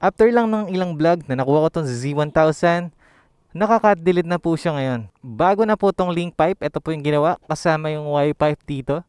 After lang ng ilang vlog na nakuha ko tong Z1000, naka-cut delete na po siya ngayon. Bago na po tong link pipe, ito po yung ginawa kasama yung Y pipe dito.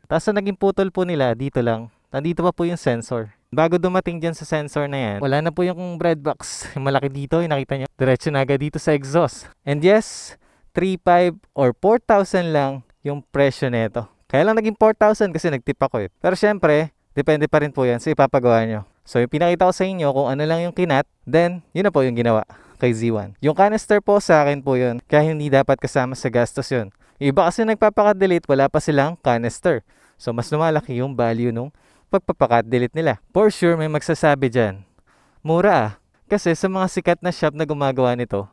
Tapos na naging putol po nila, dito lang. Nandito pa po yung sensor. Bago dumating dyan sa sensor na yan, wala na po yung breadbox. Yung malaki dito, yung nakita nyo. Diretso na agad dito sa exhaust. And yes, 3,500 or 4,000 lang yung presyo nito. Kaya lang naging 4,000 kasi nagtip ako eh. Pero syempre, depende pa rin po yan sa ipapagawa nyo. So yung pinakita ko sa inyo kung ano lang yung kinat, then yun na po yung ginawa kay Z1. Yung canister po sa akin po yun, kaya hindi dapat kasama sa gastos yun. Iba kasi nagpapaka-delete, wala pa silang canister. So mas lumalaki yung value nung pagpapaka-delete nila. For sure may magsasabi dyan, mura ah. Kasi sa mga sikat na shop na gumagawa nito,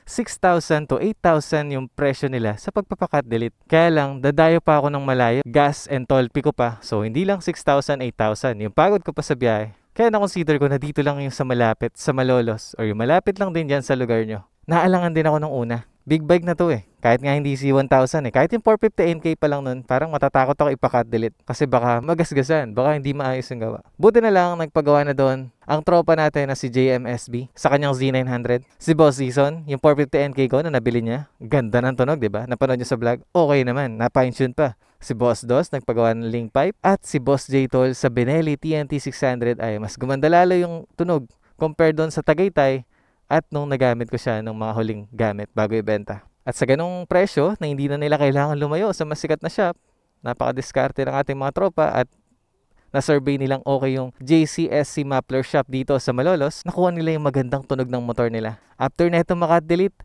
6,000 to 8,000 yung presyo nila sa pagpapakat delete. Kaya lang, dadayo pa ako ng malayo, gas and toll fee ko pa. So, hindi lang 6,000, 8,000. Yung pagod ko pa sa biyahe. Kaya na-consider ko na dito lang yung sa malapit, sa Malolos, or yung malapit lang din dyan sa lugar nyo. Naalangan din ako nung una. Big bike na to eh. Kahit nga hindi Z1000 eh. Kahit yung 450 NK pa lang nun, parang matatakot ako ipakat delete. Kasi baka magasgasan, baka hindi maayos yung gawa. Buti na lang, nagpagawa na doon ang tropa natin na si JMSB sa kanyang Z900. Si Boss Season, yung 450 NK ko na nabili niya. Ganda ng tunog, diba? Napanood niyo sa vlog? Okay naman, na-fine-tune pa. Si Boss Dos, nagpagawa ng link pipe. At si Boss J Tol sa Benelli TNT 600 ay mas gumanda lalo yung tunog compared doon sa Tagaytay at nung nagamit ko siya ng mga huling gamit bago ibenta. At sa ganong presyo na hindi na nila kailangan lumayo sa masikat na shop, napaka-diskarte ng ating mga tropa at na-survey nilang okay yung JCSC Muffler Shop dito sa Malolos, nakuha nila yung magandang tunog ng motor nila. After na ito maka-delete,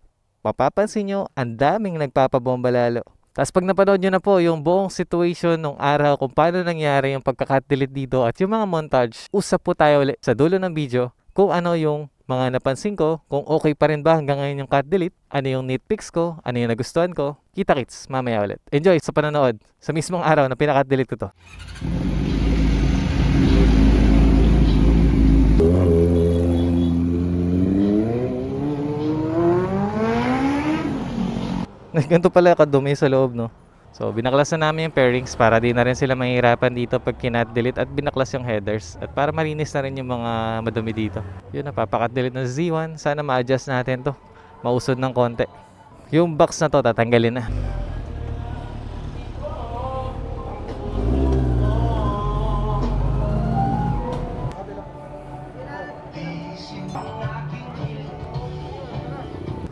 mapapansin nyo, ang daming nagpapabomba lalo. Tapos pag napanood nyo na po yung buong situation nung araw kung paano nangyari yung pagka-cut delete dito at yung mga montage, usap po tayo ulit sa dulo ng video kung ano yung mga napansin ko, kung okay pa rin ba hanggang ngayon yung cut delete, ano yung nitpicks ko, ano yung nagustuhan ko. Kita-kits mamaya ulit. Enjoy sa panonood sa mismong araw na pinaka-cut delete ko to. Ganito pala kadumi sa loob, no? So, binaklasan namin yung pairings para di na rin sila mahihirapan dito pag kinat-delete at binaklas yung headers. At para malinis na rin yung mga madumi dito. Yun, napapakat-delete ng Z1. Sana ma-adjust natin to. Mausod ng konti. Yung box na to, tatanggalin na.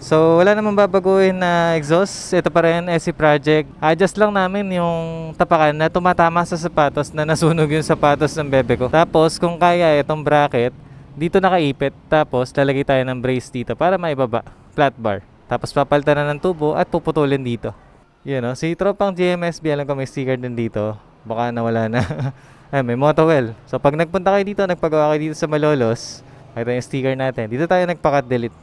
So, wala namang babaguhin na exhaust. Ito pa rin, SC Project. Adjust lang namin yung tapakan na tumatama sa sapatos na nasunog yung sapatos ng bebe ko. Tapos, kung kaya itong bracket, dito nakaipit. Tapos, lalagay tayo ng brace dito para maibaba. Flat bar. Tapos, papalitan na ng tubo at puputulin dito. Yun, no? Si tropang GMSB, alam ko may sticker din dito. Baka nawala na. Ay, may motowell. So, pag nagpunta kayo dito, nagpagawa kayo dito sa Malolos, ito yung sticker natin. Dito tayo nagpakat delete.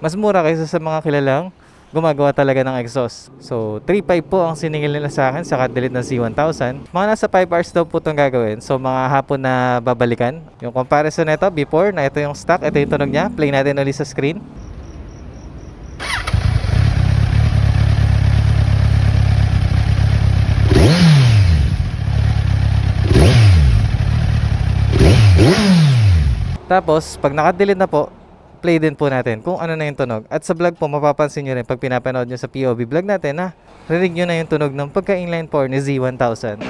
Mas mura kaysa sa mga kilalang gumagawa talaga ng exhaust. So, 3,500 po ang siningil nila sa akin sa cut delete ng Z1000. Mga nasa 5 hours daw po itong gagawin. So, mga hapon na babalikan. Yung comparison nito, before, na ito yung stock, ito yung tunog niya. Play natin ulit sa screen. Tapos, pag naka-delete na po, play din po natin kung ano na yung tunog. At sa vlog po, mapapansin nyo rin pag pinapanood nyo sa POV vlog natin na rinig nyo na yung tunog ng pagka-inline 4 ni Z1000.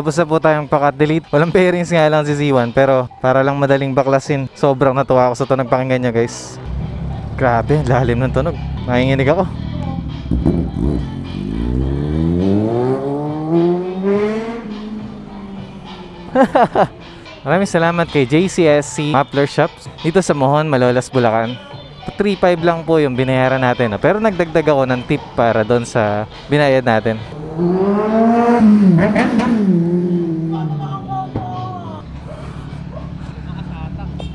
Tapos na po tayong pakat-delete. Walang bearings nga lang si Z1, pero para lang madaling baklasin, sobrang natuwa ako sa tunog pakinggan nyo guys. Grabe, lalim ng tunog. Nanginginig ako. Maraming salamat kay JCSC Muffler Shops dito sa Mohon, Malolos, Bulacan. 3.5 lang po yung binayaran natin, pero nagdagdag ako ng tip para doon sa binayad natin.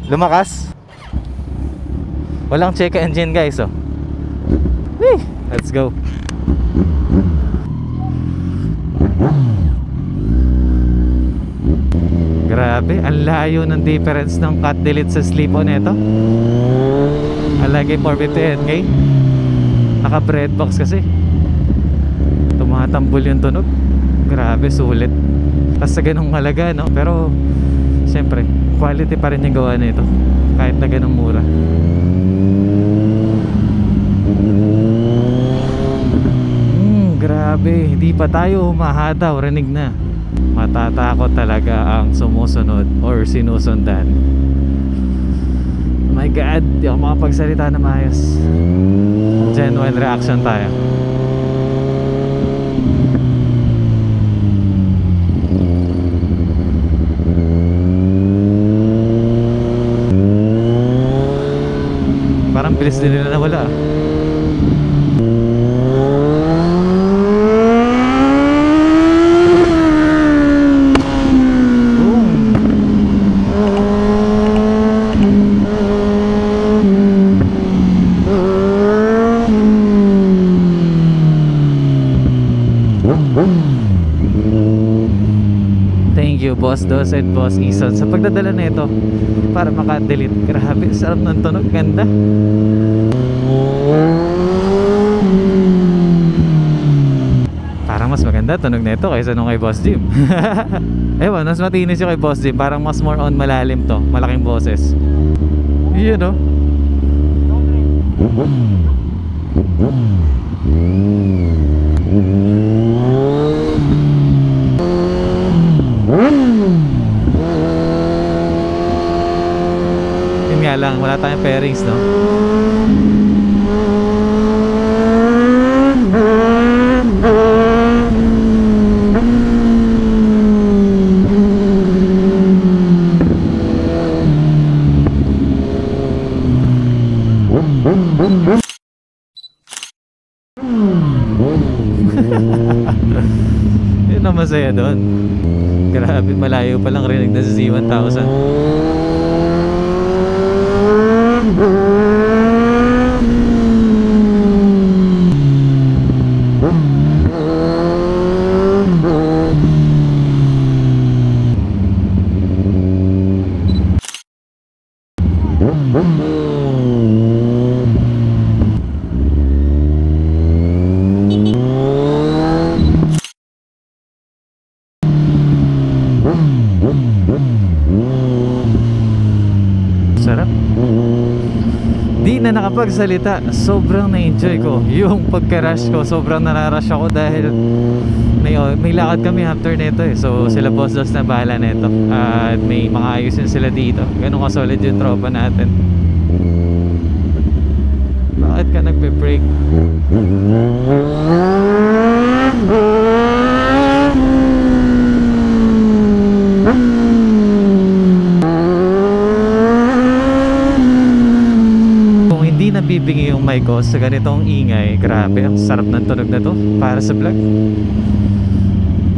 Lumakas. Walang check engine guys, oh. Whee! Let's go. Grabe, ang layo ng difference ng cut delete sa slip-on nito. Alagay 450NK. Naka breadbox kasi. Tumatambol yung tunog. Grabe, sulit. Tapos sa ganung halaga, no? Pero siyempre, quality pa rin yung gawa nito kahit na ganung mura. Grabe, hindi pa tayo humahataw, rinig na. Matatakot talaga ang sumusunod or sinusundan. Oh my God, di ako makapagsalita na maayos. Genuine reaction tayo. Parang bilis din nila nawala. Thank you Boss Dos and Boss Ison sa pagdadala na ito para maka-delete. Grabe, sarap ng tunog, ganda. Parang mas maganda tunog na ito kaysa nung kay Boss Jim. Ewan, mas matinis yung kay Boss Jim. Parang mas more on malalim to, malaking boses. Yun o. Yun nga lang, wala tayong pairings, no? Yun ang masaya doon. Grabe, malayo pa lang rinig na sa Z1000. Sarap. Di na nakapagsalita. Sobrang na-enjoy ko yung pagka-rush ko. Sobrang nararush ako dahil may lakad kami after nito eh. So sila Boss Dos na bahala nito. At may mga ayusin sila dito. Ganun ka solid yung tropa natin. Bakit ka nagpe-break? Nabibingi yung mic ko sa ganitong ingay. Grabe, ang sarap ng tunog na to para sa vlog.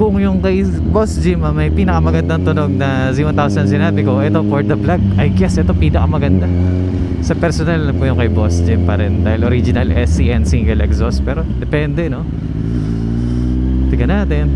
Kung yung kay Boss Jim may pinakamagandang tunog na Z1000 sinabi ko, ito for the vlog, I guess ito pinakamaganda. Sa personal na po yung kay Boss Jim pa rin dahil original SCN single exhaust, pero depende, no? Tingnan natin.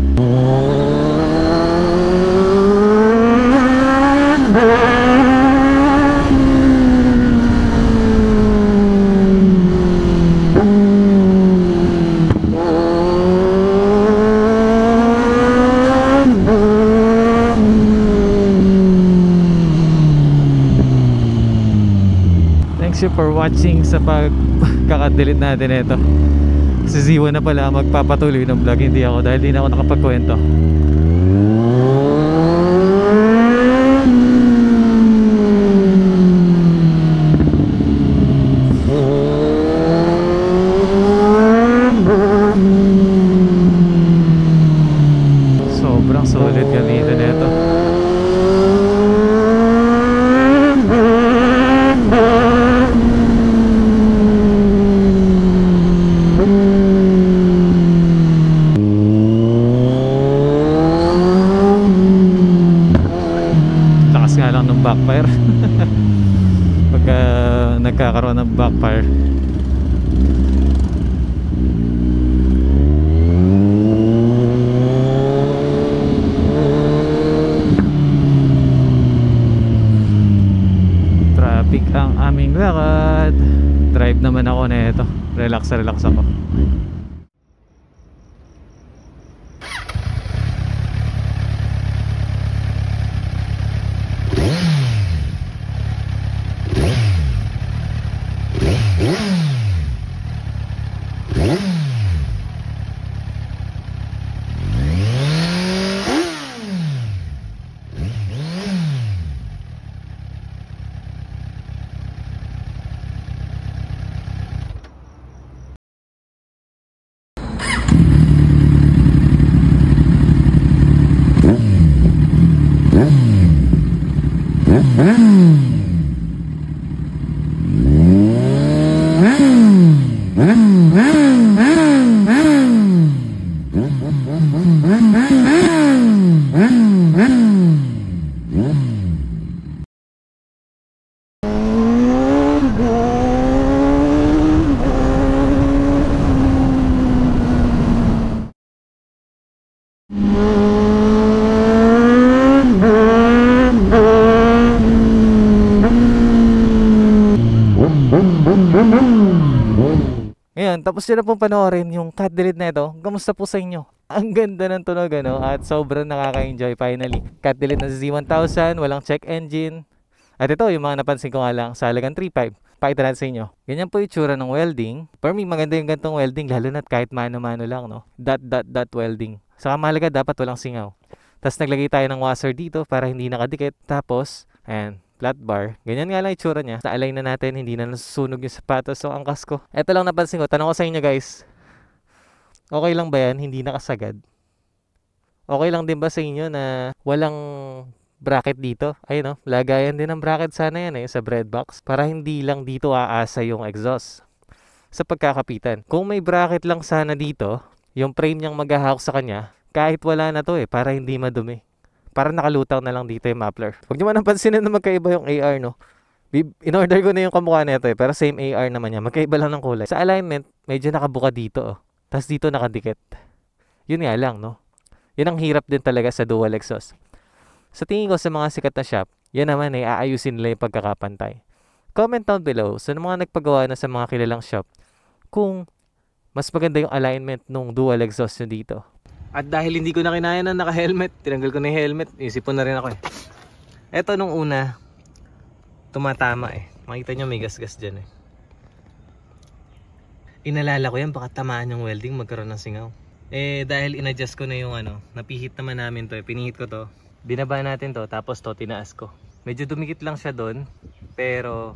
Thanks you for watching sa pagkakadelete natin ito. Si Z1 na pala magpapatuloy ng vlog, hindi ako, dahil di na ako nakapagkwento. lakas nga lang ng backfire. Pagka nagkakaroon ng backfire. Traffic ang aming lakad. Drive naman ako na ito. Relax ako. Ngayon, tapos nyo na pong panoorin yung cut delete na ito. Kamusta po sa inyo? Ang ganda ng tunog, ano? At sobrang nakaka-enjoy finally. Cut delete na Z1000, walang check engine. At ito, yung mga napansin ko nga lang sa halagang 3.5. Pakita natin sa inyo. Ganyan po yung tsura ng welding. For me, maganda yung gantong welding, lalo na't kahit mano-mano lang, no? Dot welding. Saka mahalaga, dapat walang singaw. Tapos naglagay tayo ng washer dito para hindi nakadikit. Tapos, ayan, flat bar. Ganyan nga lang itsura niya. Sa-align na natin, hindi na nasusunog yung sapatos o angkas ko. Ito lang napansin ko. Tanong ko sa inyo guys. Okay lang ba yan? Hindi nakasagad. Okay lang din ba sa inyo na walang bracket dito? Ayun, no? Lagayan din ng bracket sana yan sa bread box. Para hindi lang dito aasa yung exhaust sa pagkakapitan. Kung may bracket lang sana dito, yung frame niyang maghahawak sa kanya, kahit wala na to para hindi madumi. Para nakalutaw na lang dito yung muffler. Huwag nyo man napansinin na magkaiba yung AR, no? In-order ko na yung kamukha nito pero same AR naman niya. Magkaiba lang ng kulay. Sa alignment, medyo nakabuka dito, Tapos dito nakadikit. Yun nga lang, no? Yan ang hirap din talaga sa dual exhaust. Sa tingin ko sa mga sikat na shop, yan naman aayusin nila yung pagkakapantay. Comment down below sa mga nagpagawa na sa mga kilalang shop kung mas maganda yung alignment nung dual exhaust nyo dito. At dahil hindi ko na kinaya na naka-helmet, tinanggal ko na yung helmet, isipon na rin ako Eto nung una, tumatama Makita nyo may gas-gas dyan Inalala ko yan, baka tamaan yung welding, magkaroon ng singaw. Dahil in-adjust ko na yung napihit naman namin to, pinihit ko to. Binaba natin to, tapos to tinaas ko. Medyo dumikit lang siya doon, pero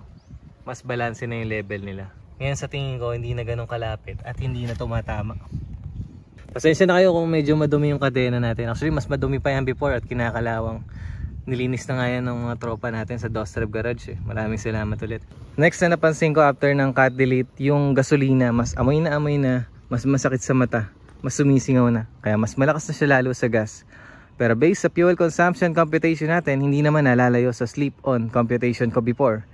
mas balanse na yung level nila. Ngayon sa tingin ko, hindi na ganun kalapit at hindi na tumatama. Pasensya na kayo kung medyo madumi yung kadena natin. Actually, mas madumi pa yan before at kinakalawang. Nilinis na nga yan ng mga tropa natin sa Dostrep Garage Maraming salamat ulit. Next na napansin ko after ng cut delete, yung gasolina, mas amoy na, mas masakit sa mata, mas sumisingaw na. Kaya mas malakas na siya lalo sa gas. Pero based sa fuel consumption computation natin, hindi naman nalalayo sa sleep-on computation ko before.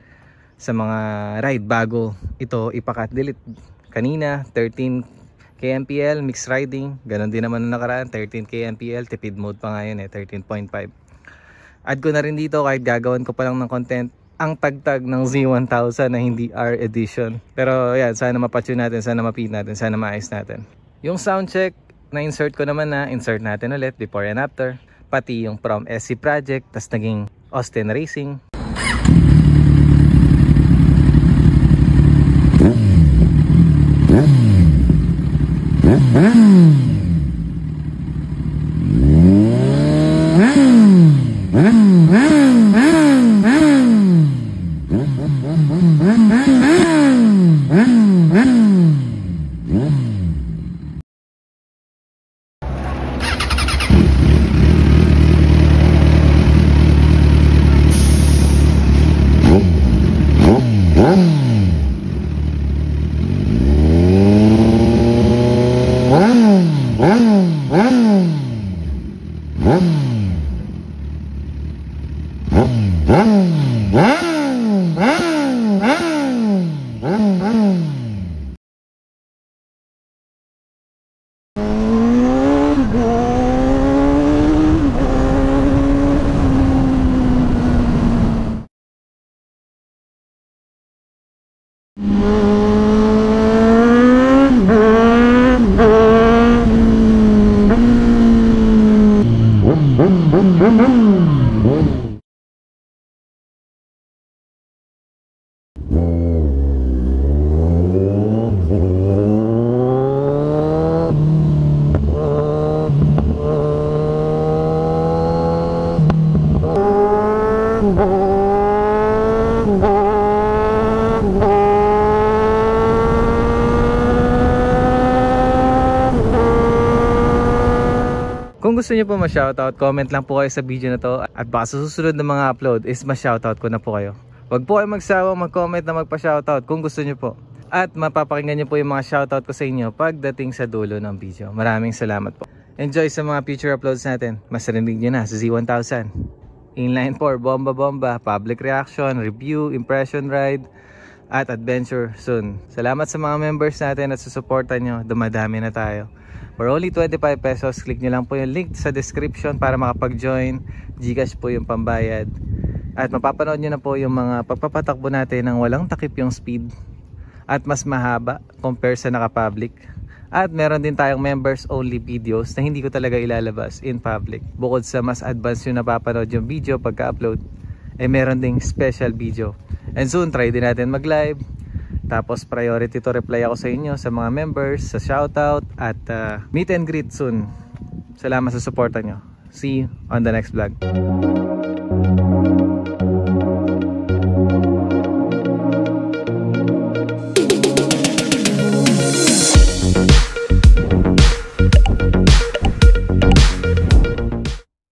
Sa mga ride bago ito ipa-cut delete. Kanina, 13 kmpl mixed riding, ganon din naman nung nakaraan, 13 kmpl, tipid mode pa nga yun 13.5. Add ko na rin dito kahit gagawin ko pa lang ng content ang tagtag ng Z1000 na hindi R edition. Pero yan, sana mapatune natin, sana mapid natin, sana maayos natin. Yung sound check na insert ko naman insert natin ulit before and after. Pati yung from SC Project, tas naging Austin Racing. Kung gusto niyo po ma-shoutout, comment lang po kayo sa video na to at baka sa susunod na mga upload is ma-shoutout ko na po kayo. Huwag po kayo magsawang mag-comment na magpa-shoutout kung gusto niyo po. At mapapakinggan niyo po yung mga shoutout ko sa inyo pagdating sa dulo ng video. Maraming salamat po. Enjoy sa mga future uploads natin. Mas narinig niyo na sa Z1000. Inline 4, bomba-bomba, public reaction, review, impression ride, at adventure soon. Salamat sa mga members natin at sa suporta nyo. Dumadami na tayo. For only 25 pesos, click nyo lang po yung link sa description para makapag-join. Gcash po yung pambayad. At mapapanood nyo na po yung mga pagpapatakbo natin ng walang takip yung speed. At mas mahaba compare sa naka-public. At meron din tayong members only videos na hindi ko talaga ilalabas in public. Bukod sa mas advanced yung napapanood yung video pagka-upload, meron ding special video. And soon, try din natin mag-live. Tapos priority to reply ako sa inyo, sa mga members, sa shoutout, at meet and greet soon. Salamat sa suporta nyo. See you on the next vlog.